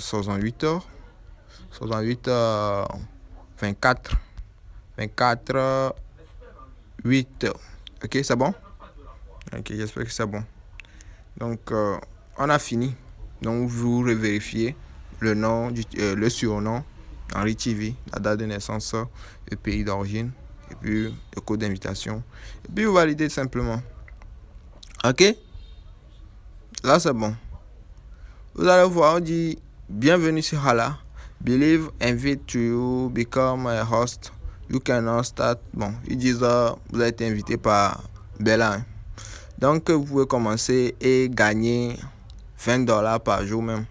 68 heures. 68 heures 24. 24 8 heures. Ok, c'est bon? Ok, j'espère que c'est bon. Donc, on a fini. Donc, vous vérifiez le nom, le surnom, Henri TV, la date de naissance, le pays d'origine, et puis le code d'invitation. Et puis, vous validez simplement. Ok? Là, c'est bon. Vous allez voir, on dit bienvenue sur Hala. Believe invite to you become a host. You can now start. Bon, ils disent vous avez été invité par Bella. Donc, vous pouvez commencer et gagner $20 par jour même.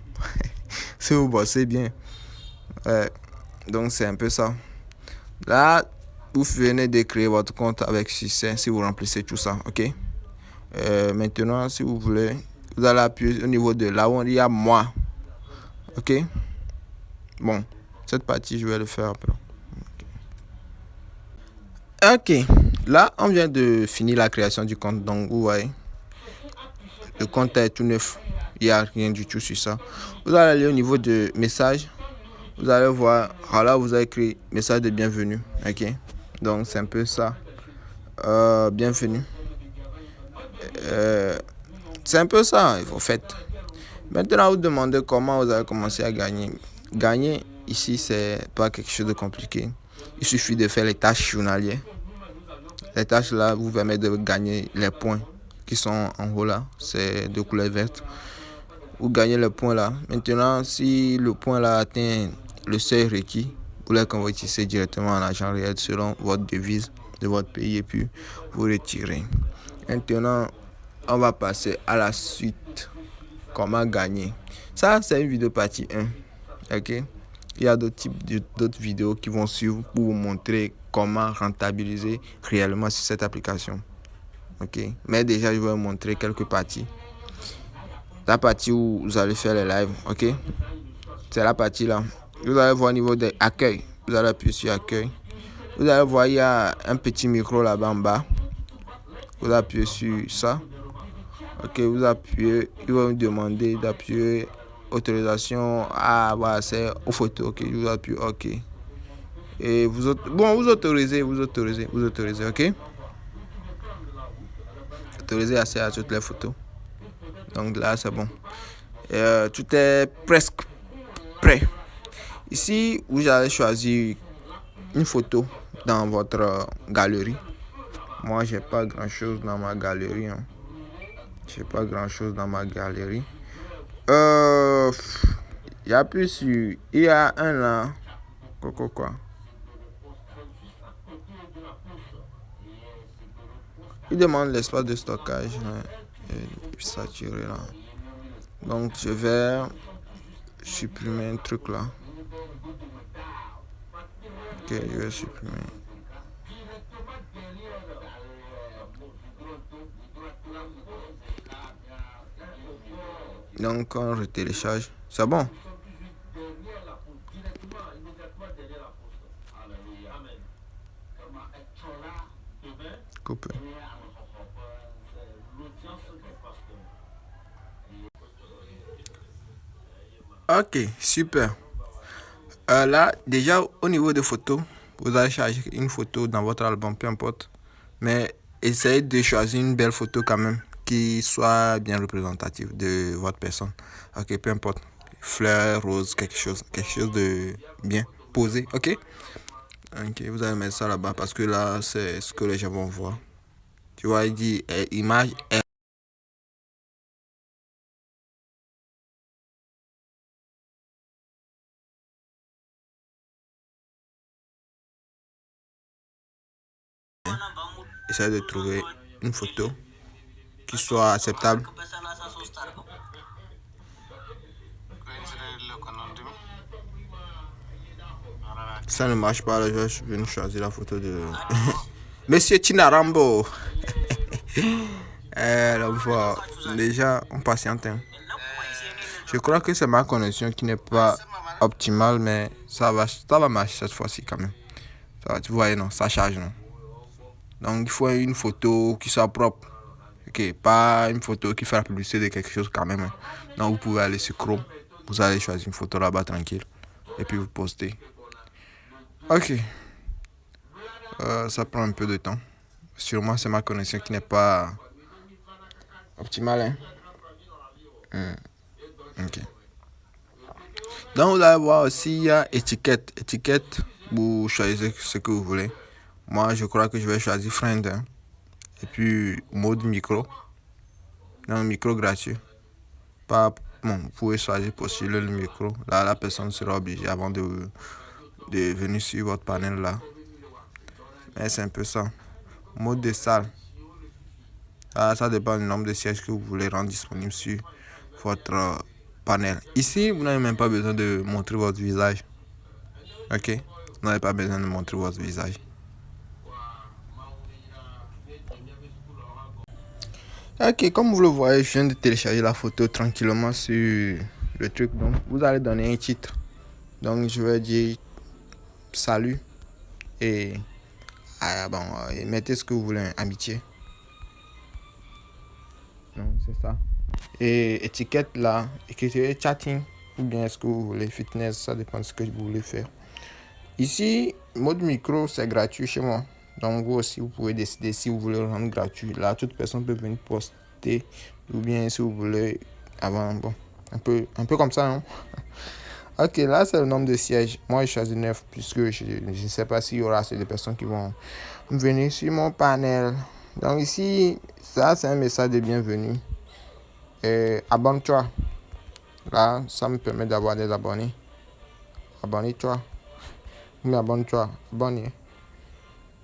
Si vous bossez bien. Donc, c'est un peu ça. Là, vous venez de créer votre compte avec succès si vous remplissez tout ça. Ok? Maintenant, si vous voulez, vous allez appuyer au niveau de là où il y a moi. Ok? Bon, cette partie, je vais le faire après. Ok, là, on vient de finir la création du compte. Donc, vous voyez, le compte est tout neuf. Il n'y a rien du tout sur ça. Vous allez aller au niveau de message. Vous allez voir, là, vous avez écrit message de bienvenue. Ok, donc c'est un peu ça. Bienvenue. C'est un peu ça, en fait. Maintenant, vous demandez comment vous allez commencer à gagner. Gagner, ici, c'est pas quelque chose de compliqué. Il suffit de faire les tâches journalières. Les tâches là vous permettent de gagner les points qui sont en haut là. C'est de couleur verte. Vous gagnez les points là. Maintenant, si le point là atteint le seuil requis, vous les convertissez directement en argent réel selon votre devise de votre pays et puis vous retirez. Maintenant, on va passer à la suite. Comment gagner. Ça, c'est une vidéo partie 1. Ok. Il y a d'autres vidéos qui vont suivre pour vous montrer comment rentabiliser réellement sur cette application. Ok. Mais déjà, je vais vous montrer quelques parties. La partie où vous allez faire les lives. Ok. C'est la partie là. Vous allez voir au niveau des accueils. Vous allez appuyer sur accueil. Vous allez voir, il y a un petit micro là-bas en bas. Vous appuyez sur ça. Ok, vous appuyez. Il va vous demander d'appuyer autorisation à avoir accès aux photos. Ok, je vous appuie OK. Et vous autorisez, ok. Autorisez accès à toutes les photos. Donc là, c'est bon. Tout est presque prêt. Ici, vous allez choisir une photo dans votre galerie. Moi, j'ai pas grand chose dans ma galerie. Il y a un là. Quoi. Il demande l'espace de stockage. Et saturé là. Donc je vais supprimer un truc là. Ok, je vais supprimer. Donc on retélécharge. C'est bon. Couper. Ok, super. Là, déjà au niveau des photos, vous allez charger une photo dans votre album, peu importe. Mais essayez de choisir une belle photo quand même, qui soit bien représentative de votre personne. Ok, peu importe. Fleur, rose, quelque chose de bien posé. Ok, vous allez mettre ça là-bas parce que là, c'est ce que les gens vont voir. Tu vois, il dit image. Essayez de trouver une photo qui soit acceptable. Ça ne marche pas, là, je vais choisir la photo de Monsieur Tinarambo. Déjà, on patiente. Je crois que c'est ma connexion qui n'est pas optimale, mais ça va marcher cette fois-ci quand même. Ça va, tu vois, non, ça charge, non. Donc, il faut une photo qui soit propre. Ok, pas une photo qui fait la publicité de quelque chose quand même. Donc, vous pouvez aller sur Chrome. Vous allez choisir une photo là-bas tranquille. Et puis vous postez. Ok. Ça prend un peu de temps. Sûrement c'est ma connexion qui n'est pas optimale. Hein? Ok. Donc vous allez voir aussi, il y a étiquette. Étiquette, vous choisissez ce que vous voulez. Moi je crois que je vais choisir friend. Hein. Et puis mode micro. Non, micro gratuit. Pas, bon, vous pouvez choisir postuler le micro. Là, la personne sera obligée avant de venir sur votre panel là. Mais c'est un peu ça. Mode de salle. Ah, ça dépend du nombre de sièges que vous voulez rendre disponible sur votre panel. Ici, vous n'avez même pas besoin de montrer votre visage. Ok? Vous n'avez pas besoin de montrer votre visage. Ok, comme vous le voyez, je viens de télécharger la photo tranquillement sur le truc. Donc, vous allez donner un titre. Donc, je vais dire salut. Et, et mettez ce que vous voulez, amitié. Non, c'est ça. Et étiquette là, écrivez chatting ou bien ce que vous voulez, fitness, ça dépend de ce que vous voulez faire. Ici, mode micro, c'est gratuit chez moi. Donc vous aussi, vous pouvez décider si vous voulez le rendre gratuit. Là, toute personne peut venir poster ou bien si vous voulez avant, bon, un peu comme ça, non? Ok, là, c'est le nombre de sièges. Moi, je choisis 9 puisque je ne sais pas s'il y aura assez de personnes qui vont venir sur mon panel. Donc ici, ça, c'est un message de bienvenue. Et abonne-toi. Là, ça me permet d'avoir des abonnés. Abonne-toi. Mais abonne-toi. Abonne.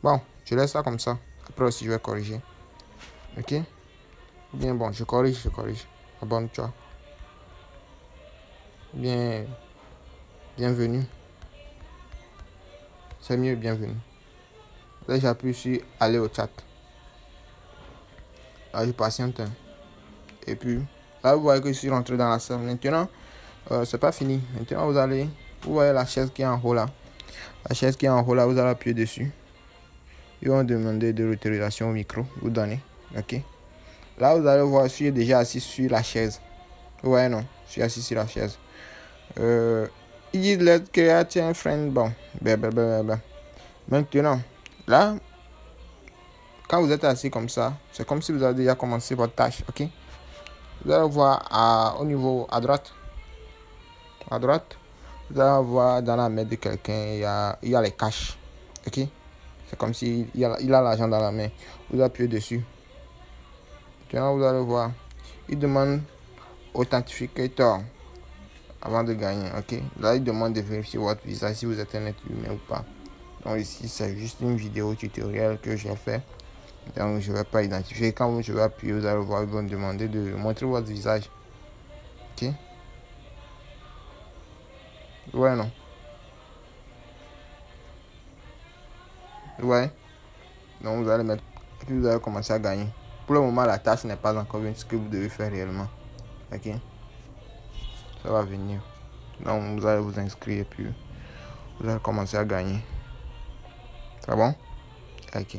Bon, je laisse ça comme ça. Après aussi, je vais corriger. Ok? Bien, bon, je corrige. Abonne-toi. Bien, bienvenue. C'est mieux, bienvenue. Là, j'appuie sur aller au chat. Là, je patiente. Et puis, là, vous voyez que je suis rentré dans la salle. Maintenant, c'est pas fini. Maintenant, vous voyez la chaise qui est en haut là. La chaise qui est en haut là, vous allez appuyer dessus. Ils vont demander de l'autorisation au micro. Vous donnez. Ok. Là, vous allez voir, je suis déjà assis sur la chaise. Ouais, non. Je suis assis sur la chaise. Ils disent let's create a friend. Bon. Maintenant, là, quand vous êtes assis comme ça, c'est comme si vous avez déjà commencé votre tâche. Ok. Vous allez voir au niveau à droite. À droite, vous allez voir dans la main de quelqu'un, il y a les caches. Ok. C'est comme s'il il a l'argent dans la main. Vous appuyez dessus. Maintenant, vous allez voir. Il demande authentificateur avant de gagner. Ok. Là, il demande de vérifier votre visage si vous êtes un être humain ou pas. Donc ici, c'est juste une vidéo tutoriel que j'ai fait. Donc je ne vais pas identifier. Quand je vais appuyer, vous allez voir, ils vont me demander de montrer votre visage. Ok. Ouais, non. Ouais. Donc vous allez mettre. Et puis vous allez commencer à gagner. Pour le moment, la tâche n'est pas encore venue, ce que vous devez faire réellement. Ok. Ça va venir. Donc vous allez vous inscrire et puis vous allez commencer à gagner. C'est bon? Ok.